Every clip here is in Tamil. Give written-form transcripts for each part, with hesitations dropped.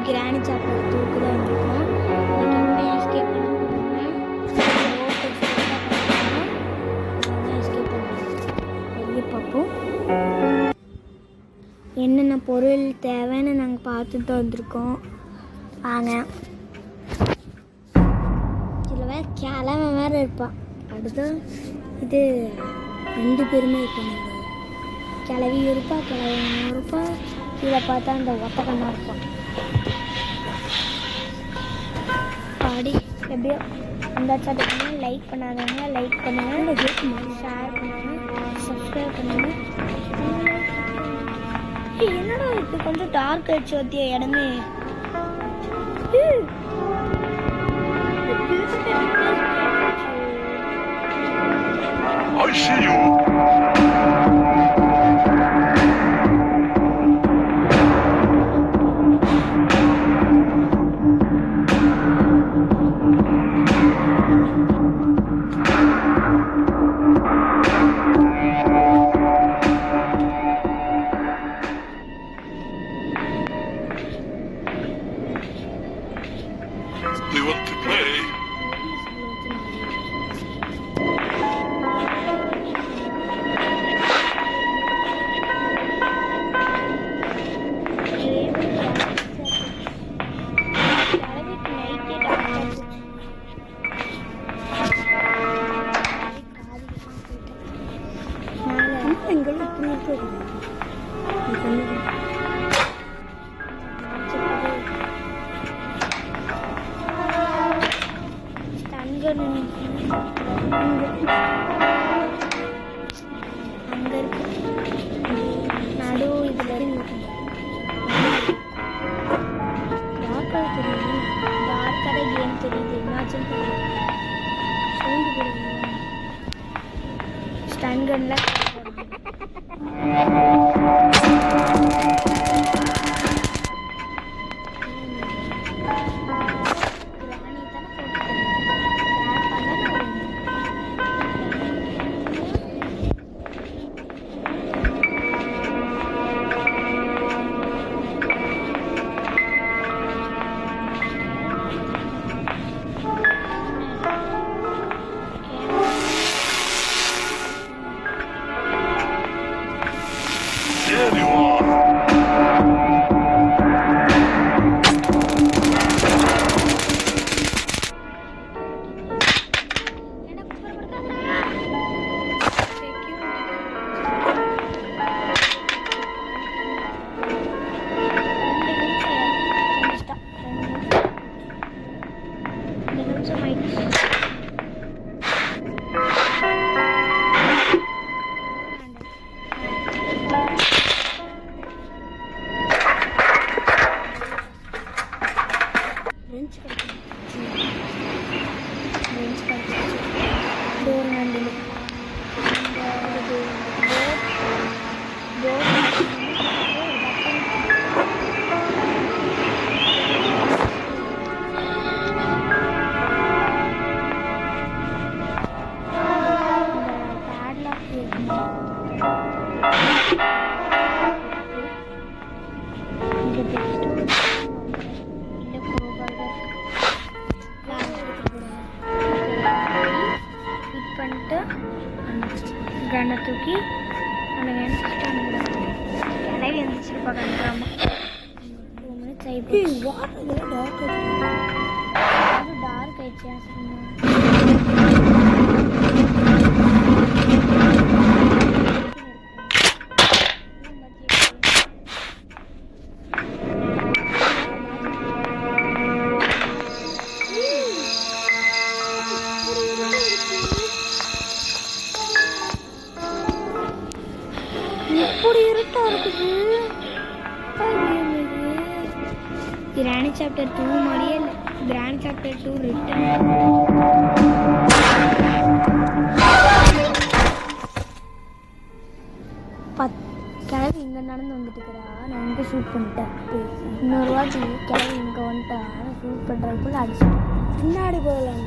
கிராணி சாப்பிட்ற தூக்கு தான் வந்திருக்கோம். எஸ்கேப் பண்ண எஸ்கேப் பண்ணுவோம். வெளியே பார்ப்போம் என்னென்ன பொருள் தேவைன்னு நாங்கள் பார்த்துட்டு வந்திருக்கோம். வாங்க. இதில் வேறு கிழமை வேறு இருப்பான். அடுத்து இது 2 பேருமே இருப்பாங்க. கிளவி இருப்பா, கிளவி இருப்பா. கீழே பார்த்தா அந்த ஒத்தக்கண்ணா இருப்பான். பாடி எப்படியோ அந்த சாப்பிட்டு லைக் பண்ணாதவங்க லைக் பண்ணுங்கள், ஷேர் பண்ணுங்கள், சப்ஸ்கிரைப் பண்ணுங்கள். என்னடா இது கொஞ்சம் டார்க் ஆயிடுச்சு வத்திய இடமே. I see you. They want to play. நடு இதுல டார்க்காக கேம் தெரியுது. இமேஜின் ஸ்டன் கன்ல There you are. கண்ணை தூக்கி அந்த கிளவி வந்துச்சு பார்க்கலாமா. 2 minutes ஆகிடுச்சு. டார்க் ஆயிடுச்சு. எப்படி இருட்டா இருக்குது. கிராணி சாப்டர் 2 மாதிரியே இல்லை. கிராணி சாப்டர் 2 ரிட்டன் கிளவி இங்கே நடந்து வந்துட்டு இருக்கிறா. நான் இங்கே ஷூட் பண்ணிட்டேன். இன்னொரு வாட்டி கிளவி இங்கே வந்துட்டா. நான் ஷூட் பண்ணுறதுக்குள்ள அடிச்சு பின்னாடி போகலாம்.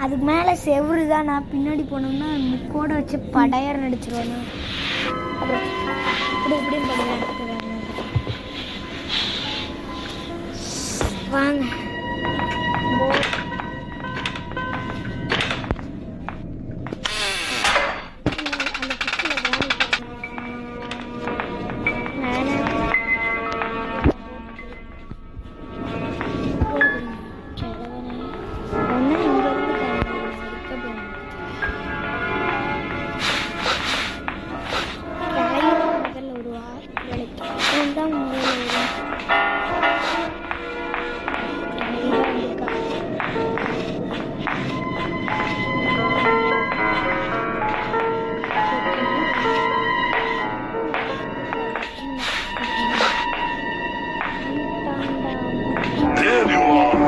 அதுக்கு மேலே செவரு தான். நான் பின்னாடி போனோம்னா முக்கோட வச்சு படையர் நடிச்சிருவேன். அப்புறம் அப்படி இப்படின்னு படிக்கிறாங்க. வாங்க அந்த புக்கில் ஒன்றா இங்கேருந்து முதல்ல ஒரு வேலைக்கு அப்புறம் தான் முதல்ல There you are.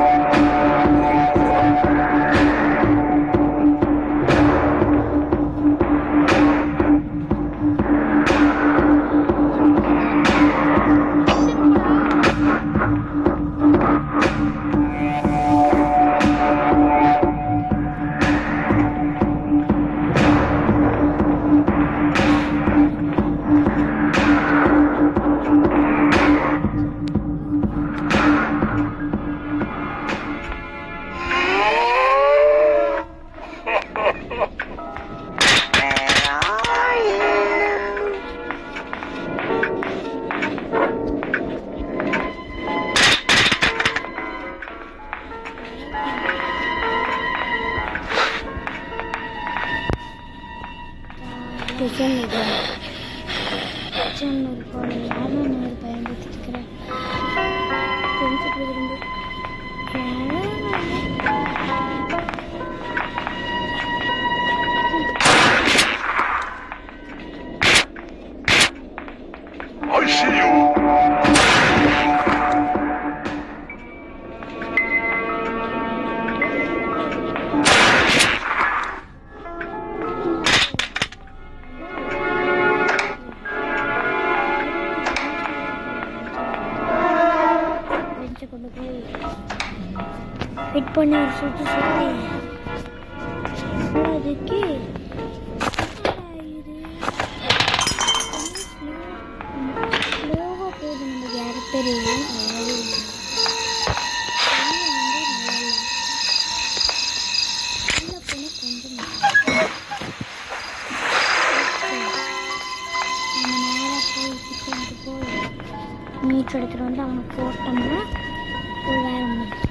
பயன்படுத்திக்கிறேன். I see you. கொண்டு போய் ஃபிட் பண்ணி ஒரு சுற்றி சுற்றி அதுக்கு ஸ்லோவாக போகுது நம்ம கேரக்டரு. மீட் எடுத்துகிட்டு வந்து அவனுக்கு போட்டோம்னா ஒரு வேலை முடியும்.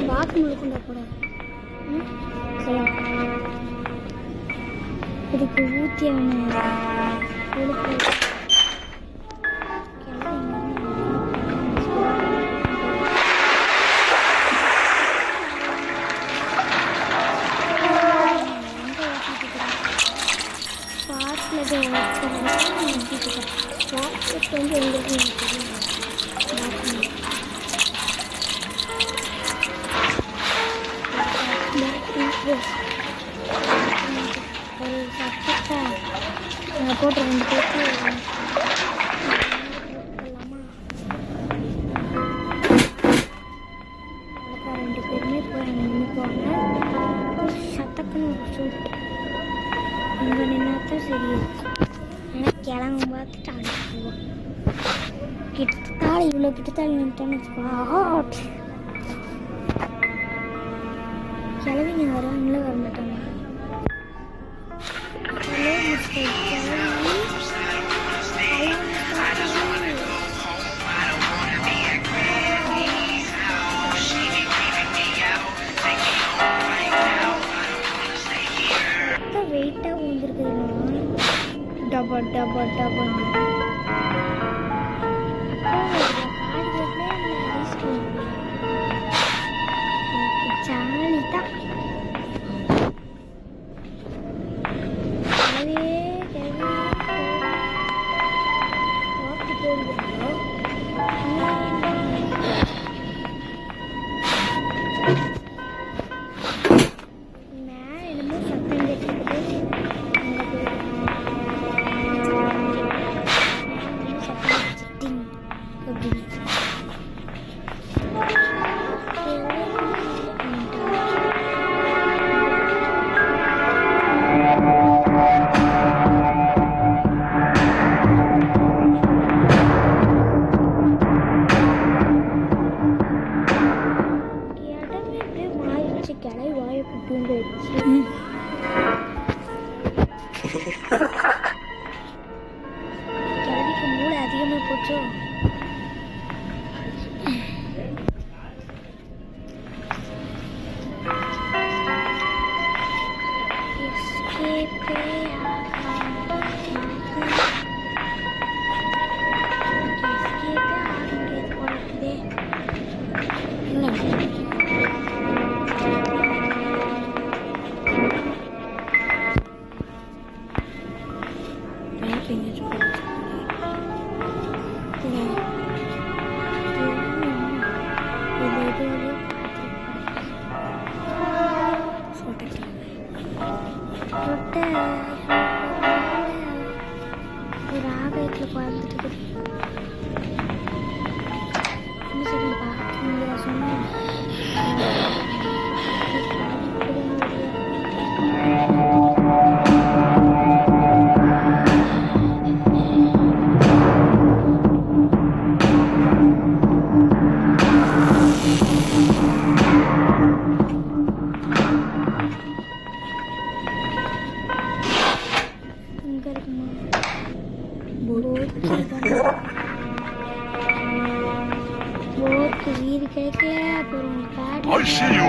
பாக்ஸ் முழுக்குண்டா கூட இதுக்கு ஊற்றி அவனை வந்து எங்களுக்கு ஒரு சட்டத்தை போட்டு 2 பேருக்கு போடலாமா? 2 பேருமே போய் அங்கே நின்றுக்குவாங்க. சட்டக்குன்னு ஒரு சூட் இங்கே நின்னாத்தான் சரி இருக்கும். ஆனால் கிளம்ப பார்த்துட்டு அனுப்புவோம். கிட்டத்தால இவ்வளோ கிட்டத்தால நின்றுட்டோன்னு வச்சுக்கோங்க. கிளவிங்க வராங்களே வர மாட்டாங்க. டபா டபான்னு ஜாலி தான். என்னமோ சத்தம் கேட்டுக்கிட்டு சத்தம் அப்படின்னு இடமே அப்படியே மாறிடுச்சு. கிளை வாயை புட்டுன்னு போயிடுச்சு. கிளவிக்கு மூளை அதிகமாக போச்சோ. ஒரு ஆகாயத்தில் குழந்துட்டு என்ன சொல்லுப்பா நீங்க சொன்னேன். இங்க இருக்குமா போக்கு வீடு கிடைக்கல. அப்புறம் I see you.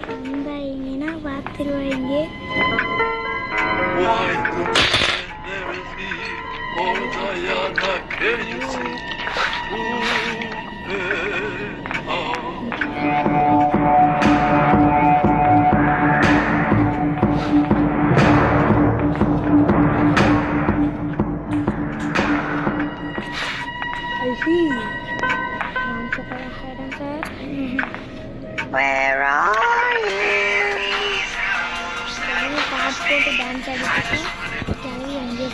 வந்தாங்கன்னா பார்த்துருவாங்க. Why the there is me? Oh, Diana, can you see? Ooh, oh. I see. Once upon a head and said, Where are you? பாட்டு போட்டு டான்ஸ் ஆடிட்டு கிளவி அங்கே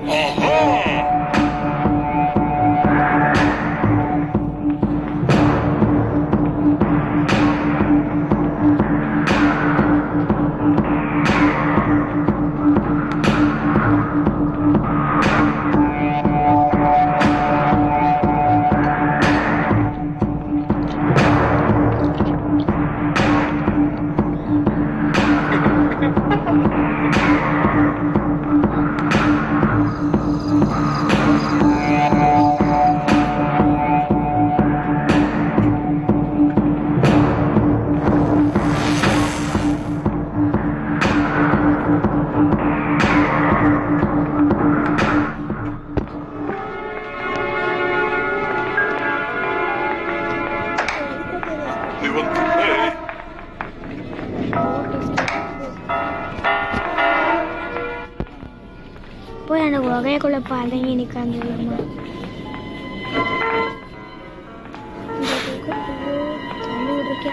Aha! குகைக்குள்ள பதங்கி நிற்காந்துலாமா தண்ணி விட்டுருக்கே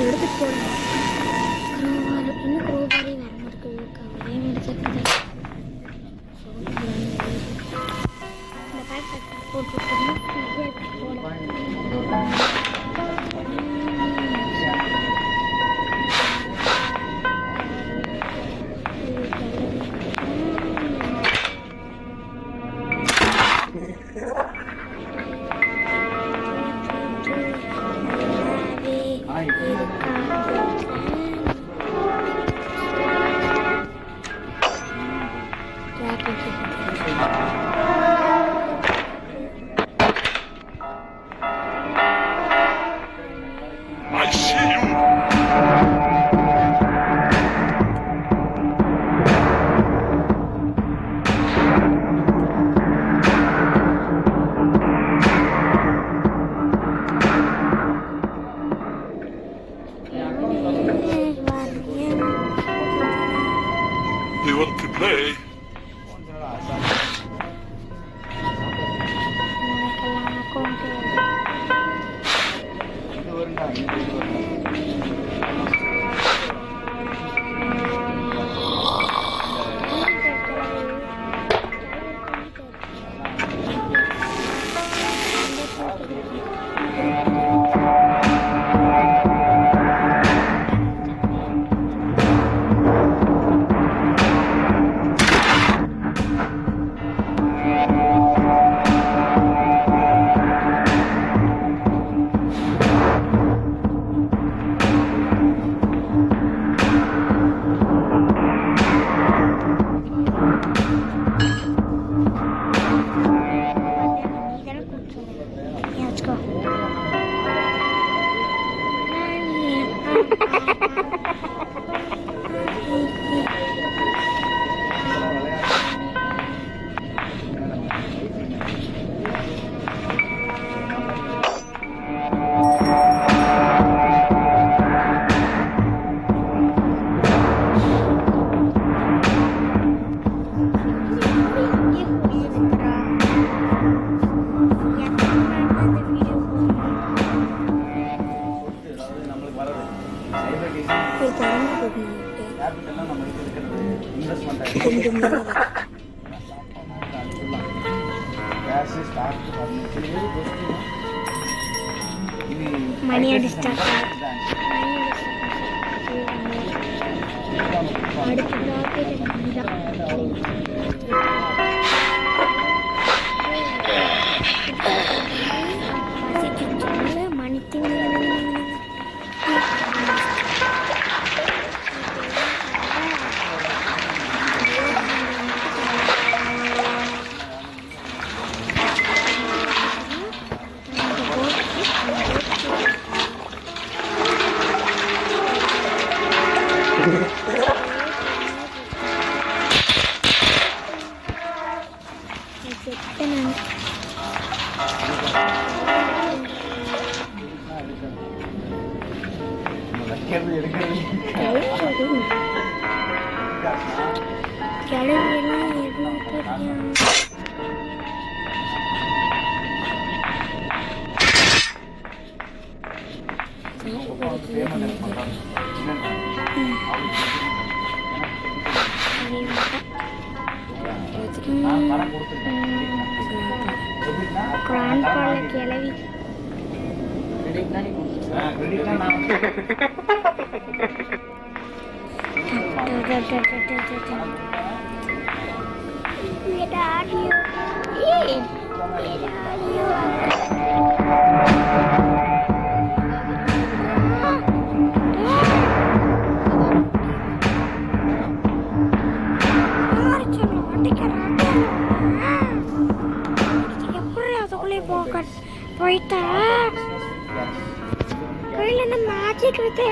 எடுத்து போடலாம் இன்னும் குரோபாரி வர மாட்டேங்குது அதே முடிச்சிருக்குது இந்த பேக் போட்டு I see you. Do you want to play? மணி அடிச்சிட்டாங்க. கிளவி போயிட்டா கையில் என்ன மேஜிக் வித்தை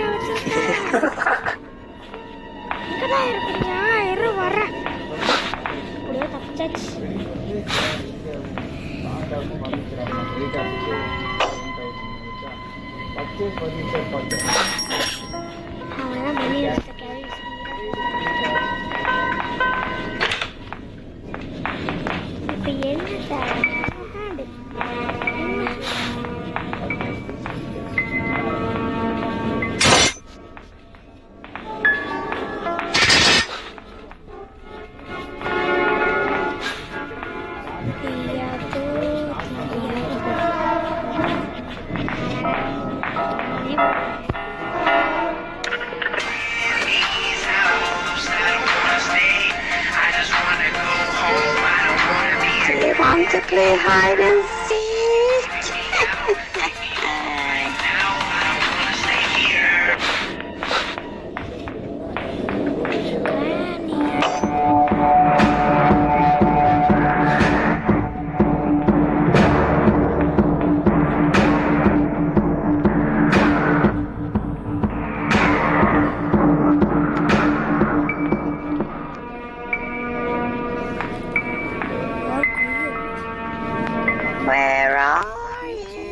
இங்கதான் இருக்கிறியா இரு வர்றேன் அப்படியே தப்பிச்சாச்சு அவன் மணி எடுத்த கேள்வி to play hide and seek? Where are you?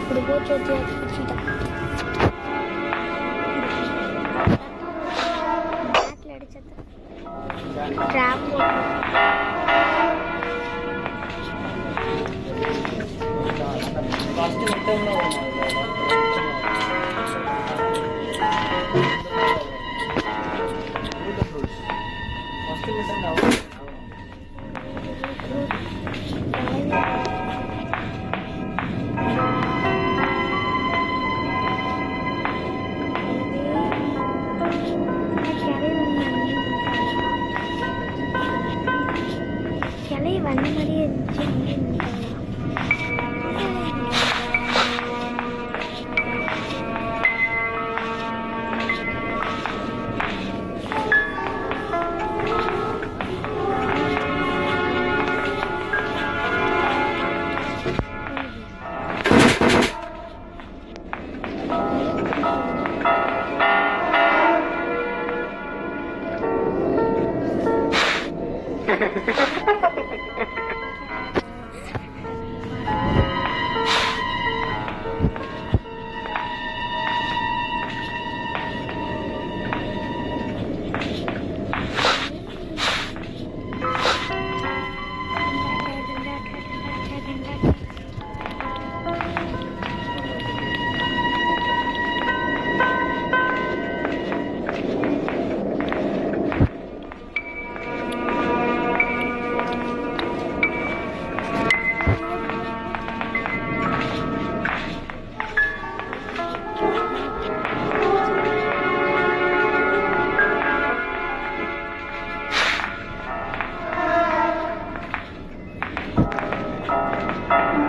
இப்படி போட்டு வச்சுட்டான். பேக்கில் அடிச்சது ட்ராப் கிளை வந்த மாதிரியே இருந்துச்சு.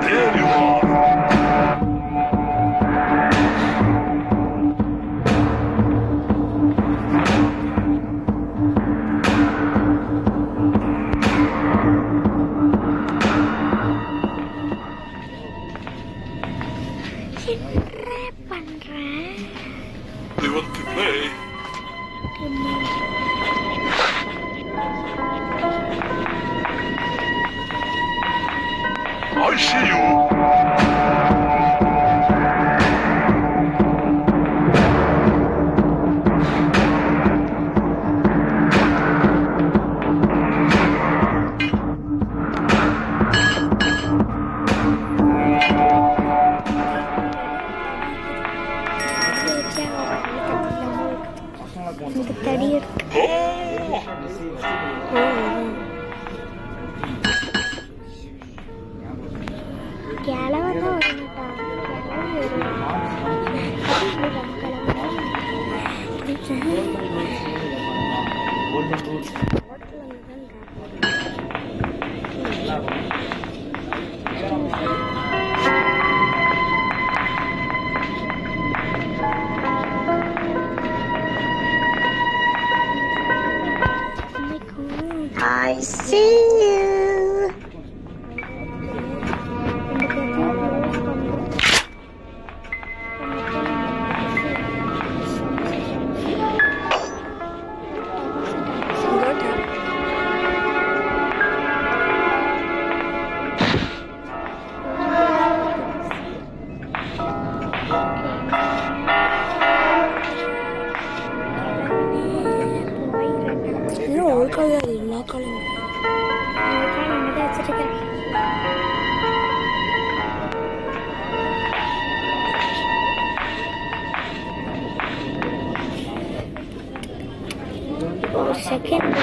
There you are. என்ன பண்றேன்? You want to play? I see you. எனக்கு தடி இருக்கு. Oh! கிழவன் தான் வர மாட்டான். I see you. ஒரு கால் தான் எல்லா காலும் அங்கே வச்சுருக்கேன். ஒரு second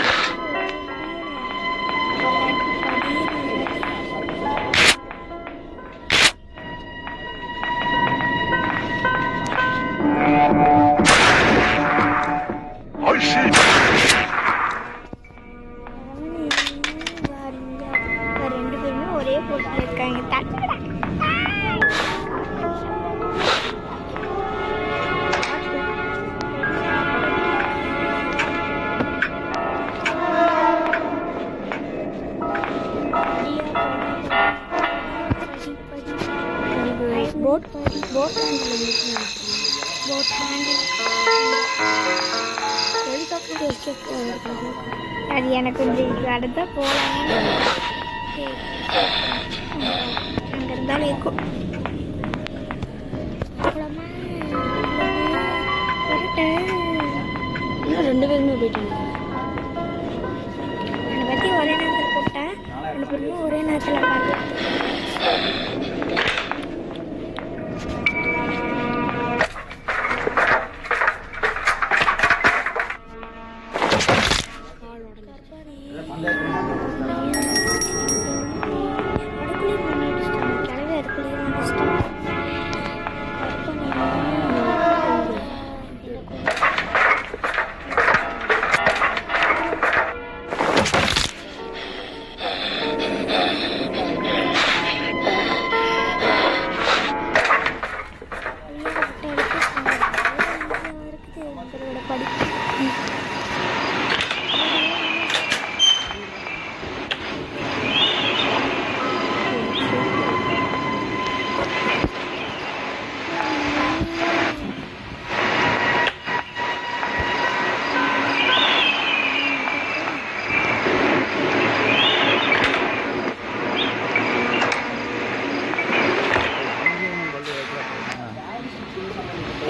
I see. Boat handle helicopter escape அது எனக்கு கொஞ்சம் அடுத்த போகலாம் அங்கே இருந்தாலும் இருக்கும் இன்னும் 2 பேருமே போயிட்டாங்க. என்னை பற்றி ஒரே நேரத்தில் போட்டேன் 2 பேருமே ஒரே நேரத்தில் பார்த்து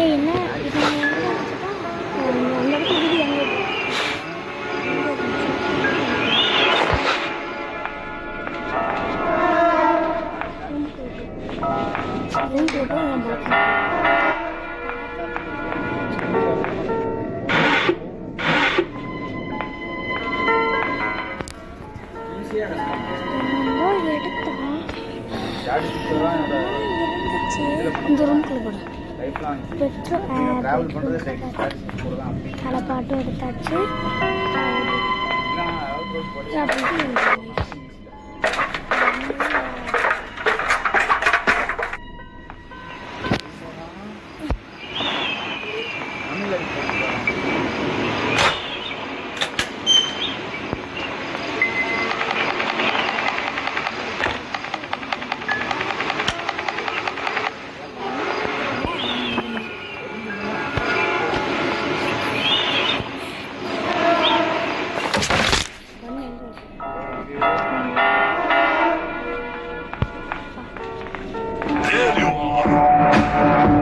என்ன இது அந்த இடத்துல வீடு எங்கே இந்த ரூம்குள்ளே போடு. பல பாட்டும் எடுத்தாச்சு There you are.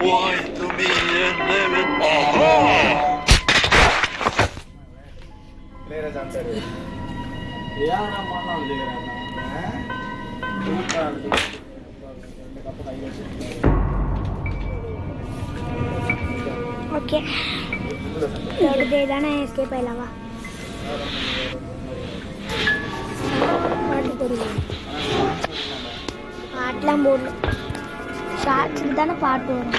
Why to me and living? Aha! Okay third day தானே எஸ்கேப் ஆயிடலாமா பாட்டு போடுவோம் பாட்டெலாம் போடணும் ஷார்ட்ஸுக்கு தானே பாட்டு வரும்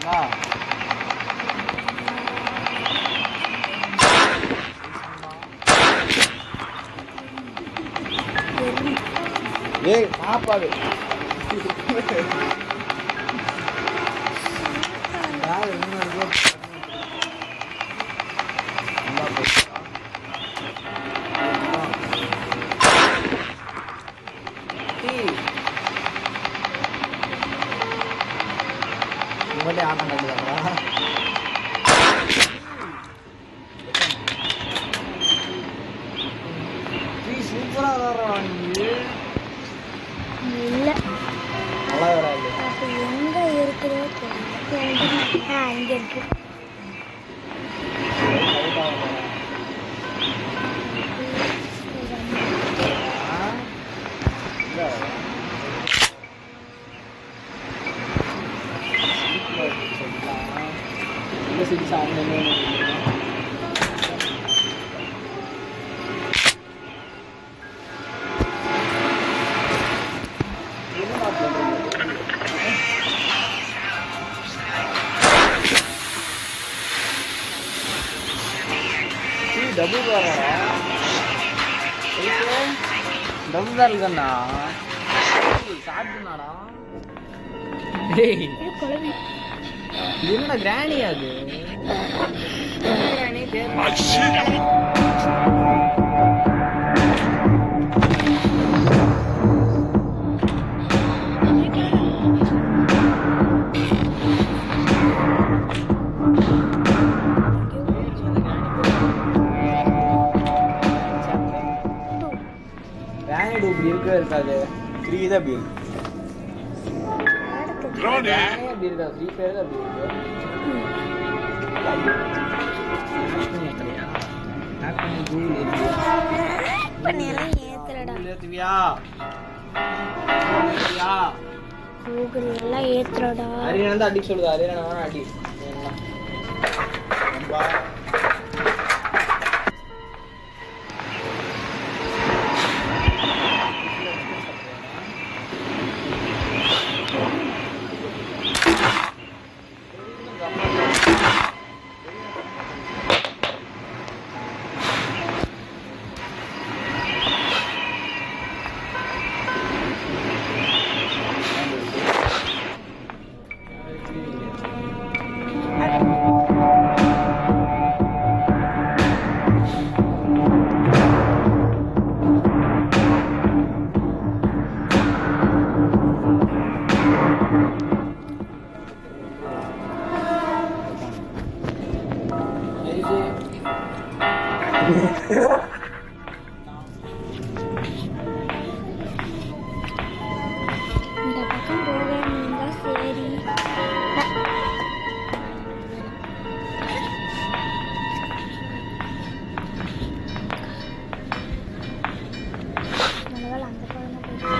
ஓகேங்களா? ஏய் சாப்பாடு ஆட்டம் கட்டுதாங்களா? சூப்பரா விளாடுறான் நீ. இல்லை நல்லா விளாடு. அப்போ எங்கே இருக்குதோ தெரியல. இங்கே இருக்கு. டபுள் வரா டபுள் தான் இருக்கண்ணா. சாப்பிட்டுனாடா. குழம்பு இது என்னடா கிராணி அது? கிராணி கிராணி இப்படி இருக்கவே இருக்காது. 3 தான் அப்படி இருக்கு. Ronnie! அப்படி இருக்கா? 3 பேர் தான் அப்படி இருக்கு. பண்ணியெல்லாம் ஏத்துறடா. ஏத்துவியா? கூகுள் எல்லாம் ஏத்துறடா. அரியணை வந்து அடிக்க சொல்லுது. அரியணை வேணா அடி. இந்த பக்கம் போகணும்னா சரி. நல்லவேளை அந்த பக்கம் போயிடுச்சு.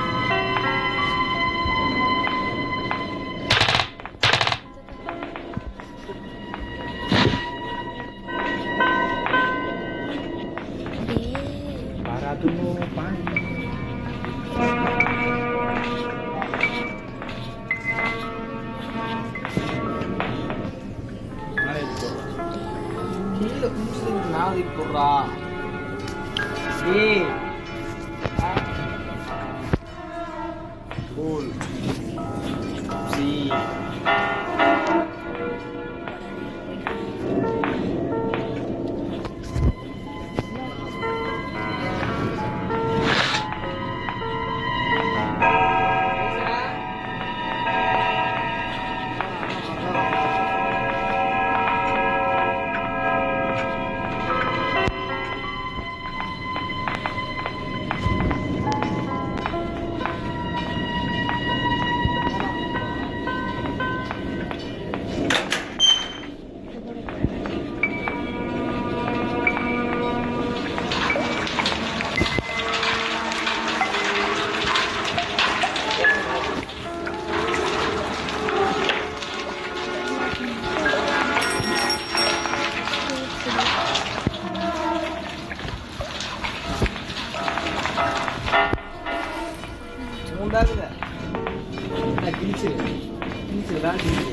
கீழே குடிச்சு நாளைக்கு போடுறா. ஏய் கூல் சி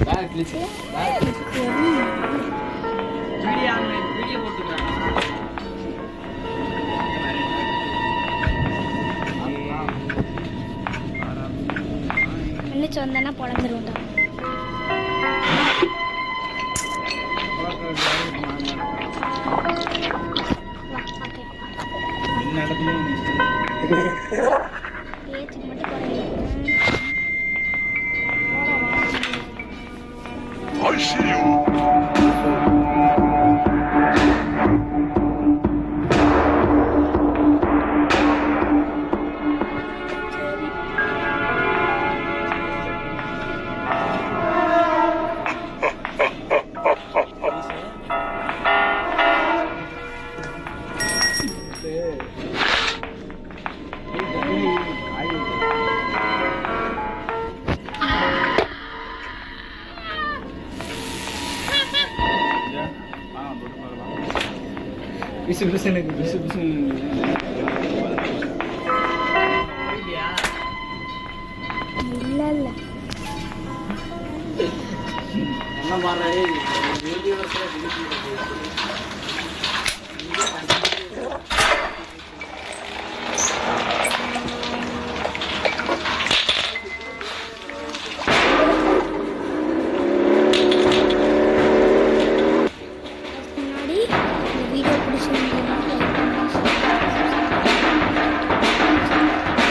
பேக் கிழிச்சு வீடியோ போட்டுருக்காங்க. நினைச்சு வந்தேன்னா புடந்துருவோம்டா. ஏச்சுக்கு மட்டும் குறையும். I see you. பிசு பிசு எனக்கு பிசு பிசு இல்லை இல்லை என்ன மாறாடே வீடியோ